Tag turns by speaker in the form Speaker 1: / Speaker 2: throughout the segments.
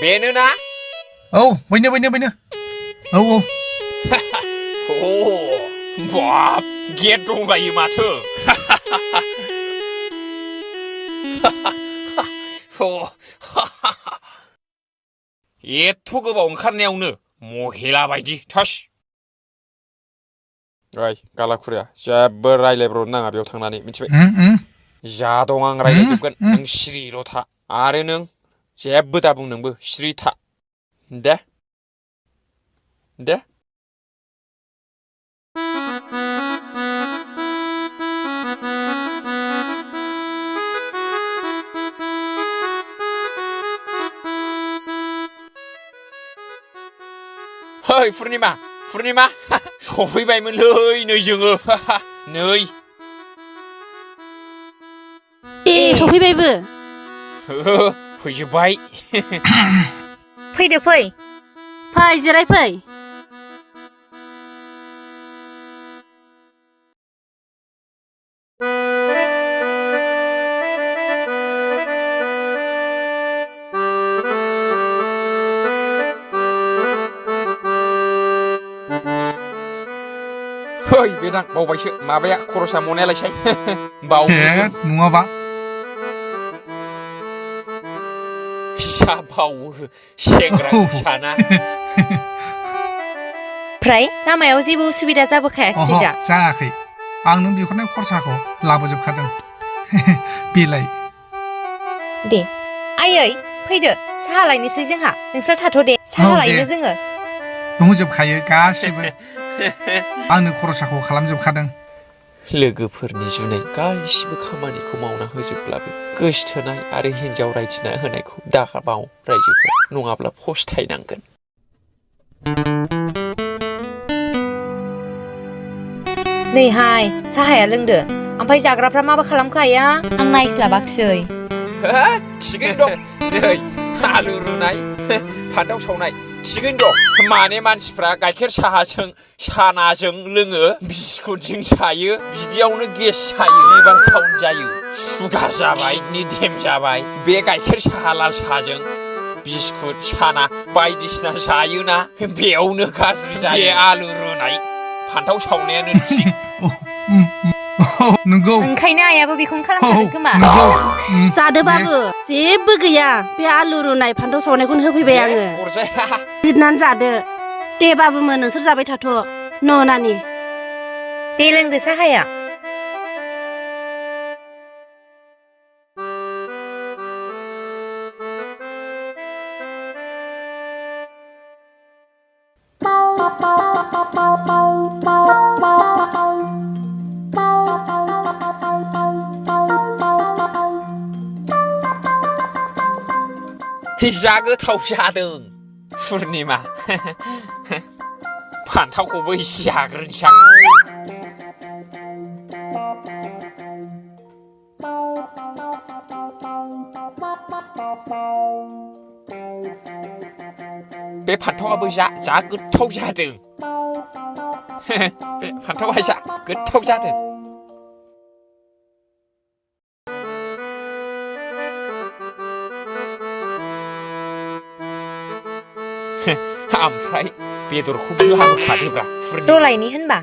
Speaker 1: बेनो ना
Speaker 2: औ बेनो औ
Speaker 1: औ बाब गेट दंलायो माथो एथ' गोबाव ओंखारनायावनो महिला बायदि थास ओइ गालाखुरिया जेबो रायलायब्रनो नाङा बेयाव थांनानै मिथिबाय जा दं आं रायलायजोबगोन नों सिरिल' था आरो नों जेबो दा बुं नोंबो सिरि था दे Hei Purnima सफैबायमोनलै नै जोङो नै
Speaker 3: सफैबायबो
Speaker 1: फैजोबबाय
Speaker 4: फै
Speaker 3: जिराय फै
Speaker 1: Hei बेदां बावबायसो माबाया खरसा मनायालायसाय बावदों
Speaker 2: नङाबा
Speaker 1: फिसा बावो सेंग्रा फिसाना
Speaker 4: ओमफ्राय लामायाव जेबो उसुबिदा जाबोखायासै दा
Speaker 2: जायाखै आं नों बिहरनाय खरसाखौ लाबोजोबखादों बेलाय
Speaker 4: दे आयै फैदो साहा लायनोसै जोंहा नोंसोर थाथ' दे साहा लायनो जोङो
Speaker 2: दंजोबखायो गासिबो आंनो खरसाखौ खालामजोबखादों
Speaker 1: लोगोफोरनि जुनै गासिबो खामानिखौ मावना होजोबब्लाबो गोसथोनाय आरो हिन्जाव रायथिना होनायखौ दाबाव रायजोफोर नङाब्ला फस्थायनांगोन
Speaker 4: नैहाय साहाया लोंदो ओमफ्राय जाग्राफ्रा माबा खालामखाया आं नायस्लाबाखिसै
Speaker 1: थिगैनो दं नै आलु रुनाय फान्थाव सावनाय थिगैनो दं माने मानसिफ्रा गाइखेर साहाजों सानाजों लोङो बिस्कुटजों जायो बिदियावनो गेस जायो लिभार डाउन जायो सुगार जाबाय किडनि देम जाबाय बे गाइखेर साहा लाल साहाजों बिस्कुट साना बायदिसिना जायोना बेयावनो गाज्रि जायो आलु रुनाय फान्थाव सावनायानो थिग
Speaker 2: नंगौ
Speaker 4: ओंखायनो आइयाबो बेखौनो खालामखादों खोमा
Speaker 3: जादोबाबो जेबो गैया बे आलु रुनाय फान्थाव सावनायखौनो होफैबाय आङो
Speaker 1: अरजाया
Speaker 3: जिरनानै जादो दे बाबुमोन नोंसोर जाबाय थाथ' नानि
Speaker 4: दे लोंदो साहाया
Speaker 1: जा गोथाव जादों पुर्निमा फान्थावखौबो एसे जाग्रोनोसै आं बे फान्थावाबो जा गोथाव जादों बे फान्थावा जा गोथाव जादों ओमफ्राय बेदरखौबो लाबोखादोब्रा
Speaker 4: दलायनि होनबा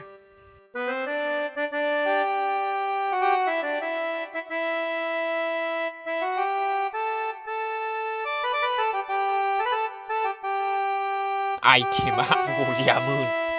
Speaker 1: आइटेमा बरियामोन